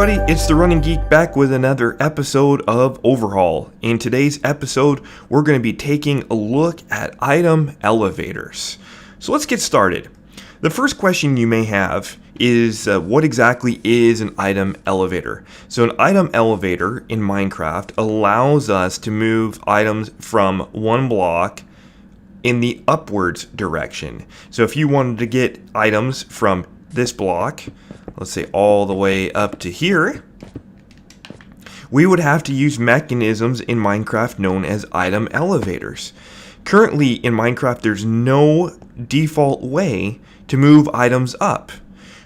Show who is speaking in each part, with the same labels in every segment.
Speaker 1: everybody, it's the Running Geek back with another episode of Overhaul. In today's episode, we're going to be taking a look at item elevators. So let's get started. The first question you may have is what exactly is an item elevator? So an item elevator in Minecraft allows us to move items from one block in the upwards direction. So if you wanted to get items from this block, let's say all the way up to here, we would have to use mechanisms in Minecraft known as item elevators. Currently in Minecraft, there's no default way to move items up.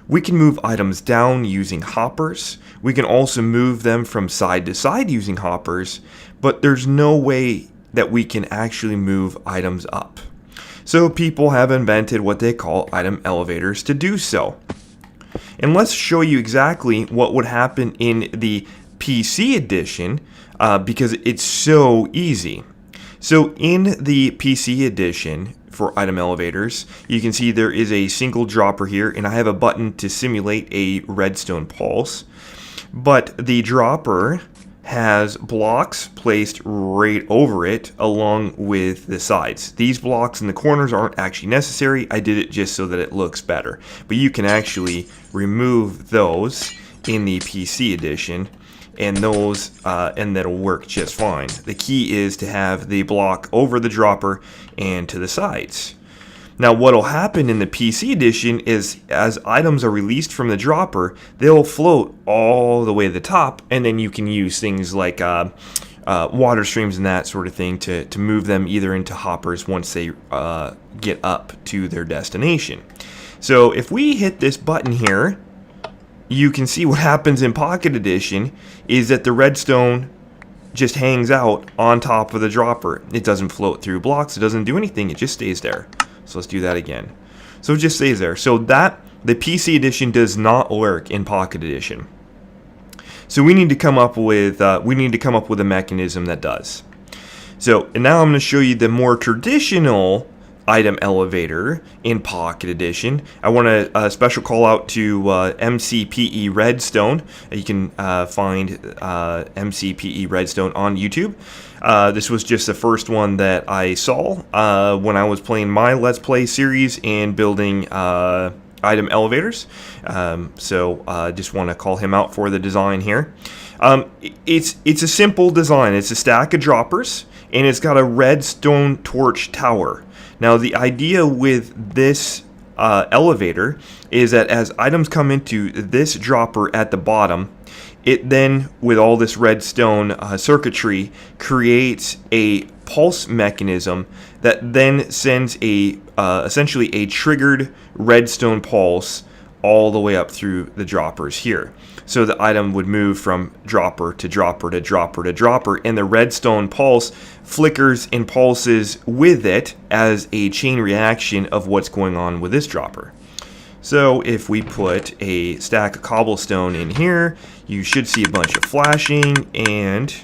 Speaker 1: We can move items down using hoppers. We can also move them from side to side using hoppers, but there's no way that we can actually move items up. So people have invented what they call item elevators to do so. And let's show you exactly what would happen in the PC edition because it's so easy. So in the PC edition for item elevators, you can see there is a single dropper here, and I have a button to simulate a redstone pulse. But the dropper has blocks placed right over it along with the sides. These blocks in the corners aren't actually necessary. I did it just so that it looks better. But you can actually remove those in the PC edition, and that'll work just fine. The key is to have the block over the dropper and to the sides. Now what'll happen in the PC edition is as items are released from the dropper, they'll float all the way to the top, and then you can use things like water streams and that sort of thing to move them either into hoppers once they get up to their destination. So if we hit this button here, you can see what happens in Pocket Edition is that the redstone just hangs out on top of the dropper. It doesn't float through blocks, it doesn't do anything, it just stays there. So let's do that again. So it just stays there. So that the PC edition does not work in Pocket Edition. So we need to come up with a mechanism that does. So and now I'm going to show you the more traditional item elevator in Pocket Edition. I want a special call out to MCPE Redstone. You can find MCPE Redstone on YouTube. This was just the first one that I saw when I was playing my Let's Play series and building item elevators. So I just want to call him out for the design here. It's a simple design. It's a stack of droppers, and it's got a redstone torch tower. Now the idea with this elevator is that as items come into this dropper at the bottom, it then, with all this redstone circuitry, creates a pulse mechanism that then sends essentially a triggered redstone pulse all the way up through the droppers here. So the item would move from dropper to dropper to dropper to dropper, and the redstone pulse flickers and pulses with it as a chain reaction of what's going on with this dropper. So if we put a stack of cobblestone in here, you should see a bunch of flashing, and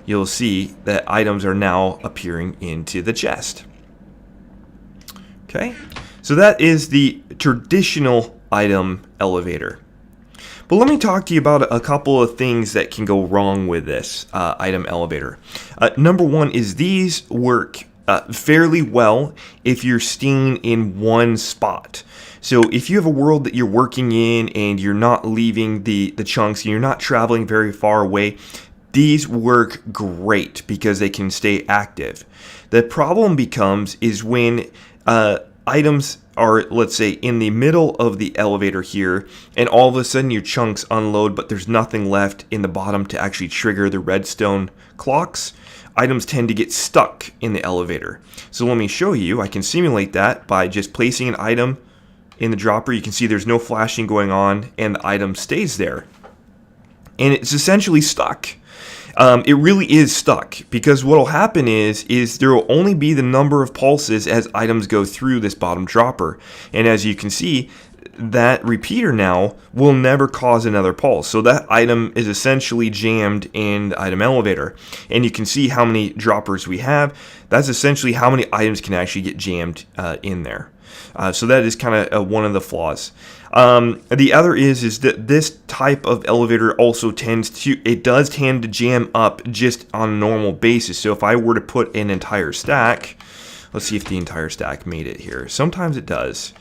Speaker 1: you'll see that items are now appearing into the chest. Okay, so that is the traditional item elevator. But let me talk to you about a couple of things that can go wrong with this item elevator. Number one is these work fairly well if you're staying in one spot. So if you have a world that you're working in and you're not leaving the chunks and you're not traveling very far away, these work great because they can stay active. The problem becomes is when items are, let's say, in the middle of the elevator here, and all of a sudden your chunks unload, but there's nothing left in the bottom to actually trigger the redstone clocks. Items tend to get stuck in the elevator. So let me show you. I can simulate that by just placing an item in the dropper. You can see there's no flashing going on, and the item stays there. And it's essentially stuck. It really is stuck because what will happen is there will only be the number of pulses as items go through this bottom dropper. And as you can see, that repeater now will never cause another pulse. So that item is essentially jammed in the item elevator. And you can see how many droppers we have. That's essentially how many items can actually get jammed in there. So that is kind of one of the flaws. The other is that this type of elevator also does tend to jam up just on a normal basis. So if I were to put an entire stack, let's see if the entire stack made it here. Sometimes it does.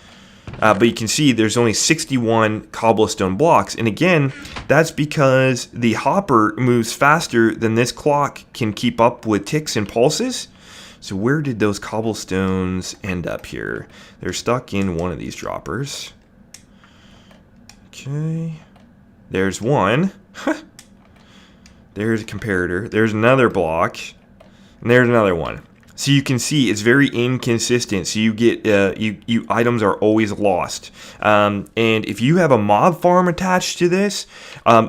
Speaker 1: But you can see there's only 61 cobblestone blocks. And again, that's because the hopper moves faster than this clock can keep up with ticks and pulses. So where did those cobblestones end up here? They're stuck in one of these droppers. Okay. There's one. There's a comparator. There's another block. And there's another one. So you can see it's very inconsistent. So you get items are always lost. And if you have a mob farm attached to this,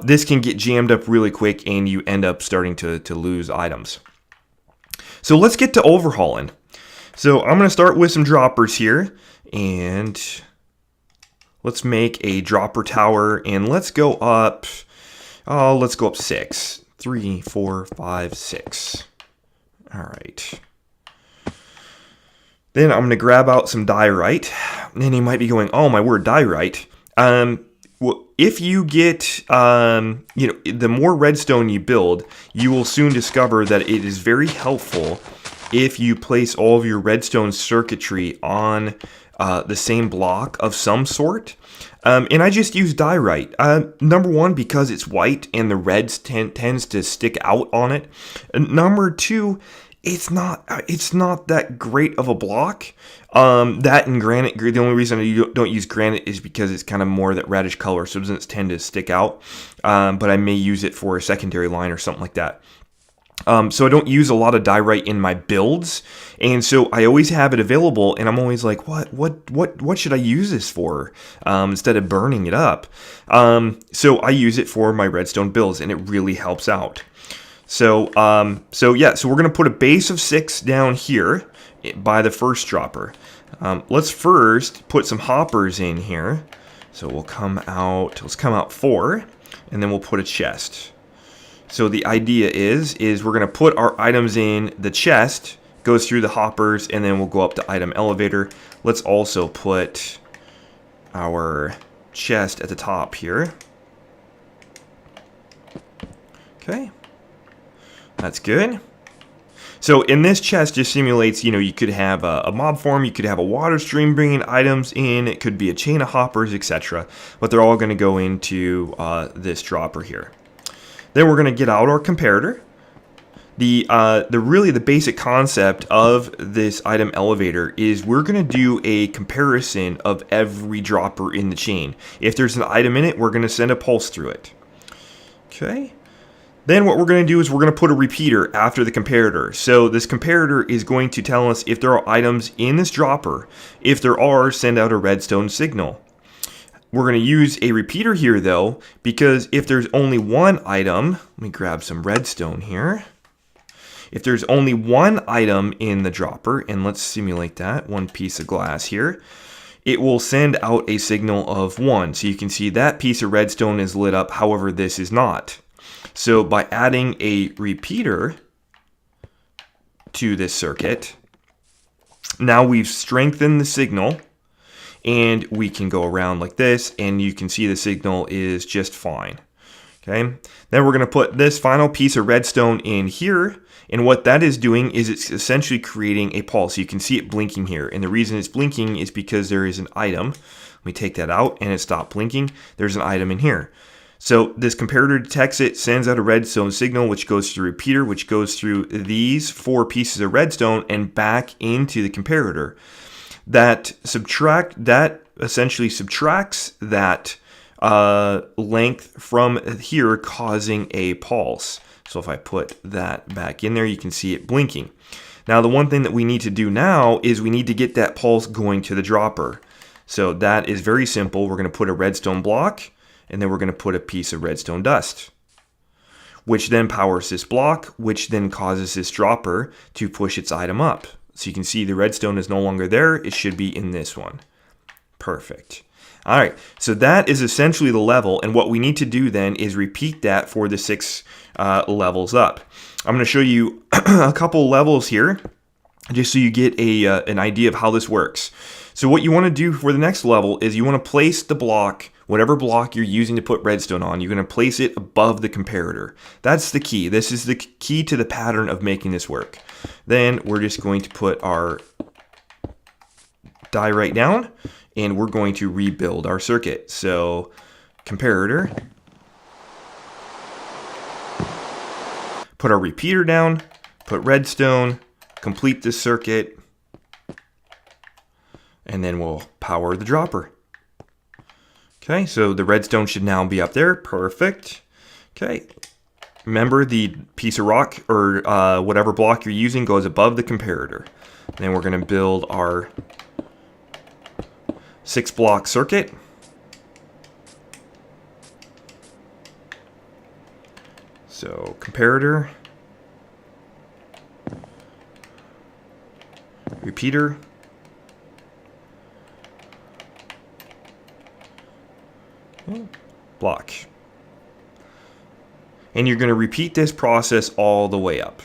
Speaker 1: this can get jammed up really quick, and you end up starting to lose items. So let's get to overhauling. So I'm going to start with some droppers here, and let's make a dropper tower, and let's go up. Let's go up 6. 3, 4, 5, 6. All right. Then I'm going to grab out some diorite. And you might be going, oh my word, diorite. Well, if you get, the more redstone you build, you will soon discover that it is very helpful if you place all of your redstone circuitry on the same block of some sort. And I just use diorite. Number one, because it's white and the reds tends to stick out on it. And number two, it's not that great of a block. That and granite, the only reason I don't use granite is because it's kind of more that reddish color, so it doesn't tend to stick out. But I may use it for a secondary line or something like that. So I don't use a lot of diorite in my builds, and so I always have it available, and I'm always like, what should I use this for? Instead of burning it up. So I use it for my redstone builds, and it really helps out. So we're going to put a base of 6 down here by the first dropper. Let's first put some hoppers in here. So let's come out 4, and then we'll put a chest. So the idea is we're going to put our items in the chest, goes through the hoppers, and then we'll go up to item elevator. Let's also put our chest at the top here. Okay. That's good. So in this chest just simulates, you could have a mob farm, you could have a water stream bringing items in, it could be a chain of hoppers, etc. But they're all going to go into this dropper here. Then we're going to get out our comparator. The basic concept of this item elevator is we're going to do a comparison of every dropper in the chain. If there's an item in it, we're going to send a pulse through it. Okay. Then what we're going to do is we're going to put a repeater after the comparator. So this comparator is going to tell us if there are items in this dropper. If there are, send out a redstone signal. We're going to use a repeater here though, because if there's only one item, let me grab some redstone here. If there's only one item in the dropper, and let's simulate that, one piece of glass here, it will send out a signal of 1. So you can see that piece of redstone is lit up, however this is not. So by adding a repeater to this circuit, now we've strengthened the signal, and we can go around like this, and you can see the signal is just fine. Okay. Then we're going to put this final piece of redstone in here, and what that is doing is it's essentially creating a pulse. You can see it blinking here, and the reason it's blinking is because there is an item. Let me take that out, and it stopped blinking. There's an item in here. So this comparator detects it, sends out a redstone signal, which goes to the repeater, which goes through these 4 pieces of redstone and back into the comparator. That essentially subtracts that length from here, causing a pulse. So if I put that back in there, you can see it blinking. Now the one thing that we need to do now is we need to get that pulse going to the dropper. So that is very simple. We're going to put a redstone block, and then we're going to put a piece of redstone dust, which then powers this block, which then causes this dropper to push its item up. So you can see the redstone is no longer there. It should be in this one. Perfect. All right, so that is essentially the level, and what we need to do then is repeat that for the 6 levels up. I'm going to show you a couple levels here, just so you get an idea of how this works. So what you want to do for the next level is you want to place the block, whatever block you're using to put redstone on, you're going to place it above the comparator. That's the key. This is the key to the pattern of making this work. Then we're just going to put our die right down, and we're going to rebuild our circuit. So comparator, put our repeater down, put redstone, complete this circuit, and then we'll power the dropper. Okay, so the redstone should now be up there. Perfect. Okay, remember the piece of rock or whatever block you're using goes above the comparator. And then we're going to build our 6-block circuit. So comparator, repeater, block. And you're going to repeat this process all the way up.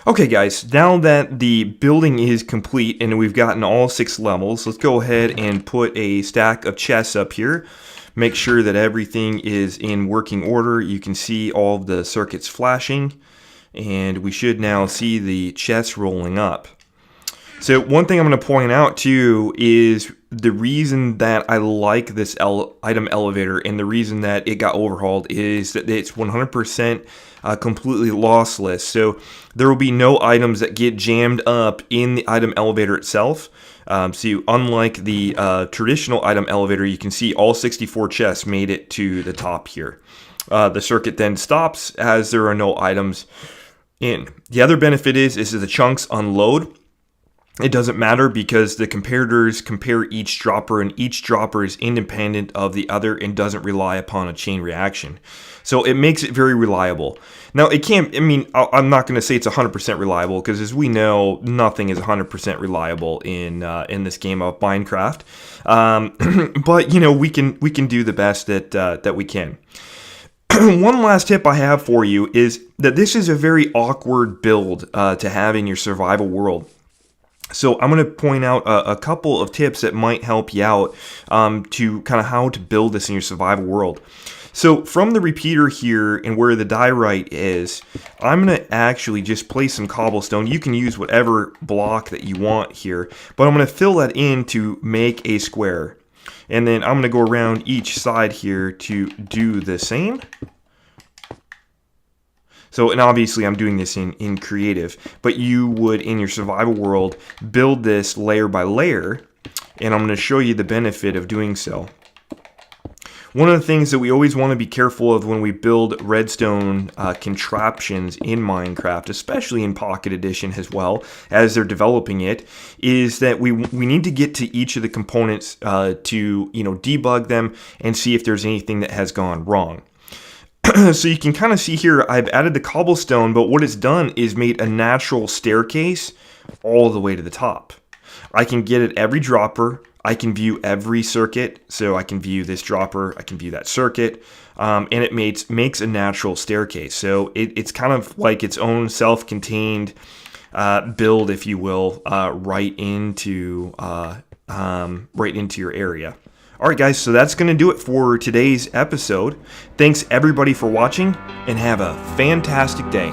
Speaker 1: Okay guys, now that the building is complete and we've gotten all 6 levels, let's go ahead and put a stack of chests up here. Make sure that everything is in working order. You can see all of the circuits flashing, and we should now see the chests rolling up. So one thing I'm going to point out too is the reason that I like this item elevator and the reason that it got overhauled is that it's 100% completely lossless. So there will be no items that get jammed up in the item elevator itself. So unlike the traditional item elevator, you can see all 64 chests made it to the top here. The circuit then stops as there are no items in. The other benefit is the chunks unload. It doesn't matter because the comparators compare each dropper, and each dropper is independent of the other and doesn't rely upon a chain reaction. So it makes it very reliable. Now it can't, I mean, I'm not going to say it's 100% reliable because as we know, nothing is 100% reliable in this game of Minecraft. But you know, we can do the best that we can. One last tip I have for you is that this is a very awkward build to have in your survival world. So I'm going to point out a couple of tips that might help you out to kind of how to build this in your survival world. So from the repeater here and where the die right is, I'm going to actually just place some cobblestone. You can use whatever block that you want here, but I'm going to fill that in to make a square. And then I'm going to go around each side here to do the same. So, and obviously I'm doing this in creative, but you would in your survival world build this layer by layer, and I'm going to show you the benefit of doing so. One of the things that we always want to be careful of when we build redstone contraptions in Minecraft, especially in Pocket Edition as well as they're developing it, is that we need to get to each of the components to debug them and see if there's anything that has gone wrong. So you can kind of see here, I've added the cobblestone, but what it's done is made a natural staircase all the way to the top. I can get at every dropper. I can view every circuit. So I can view this dropper. I can view that circuit. And it makes a natural staircase. So it's kind of like its own self-contained build, if you will, right into your area. Alright guys, so that's going to do it for today's episode. Thanks everybody for watching, and have a fantastic day.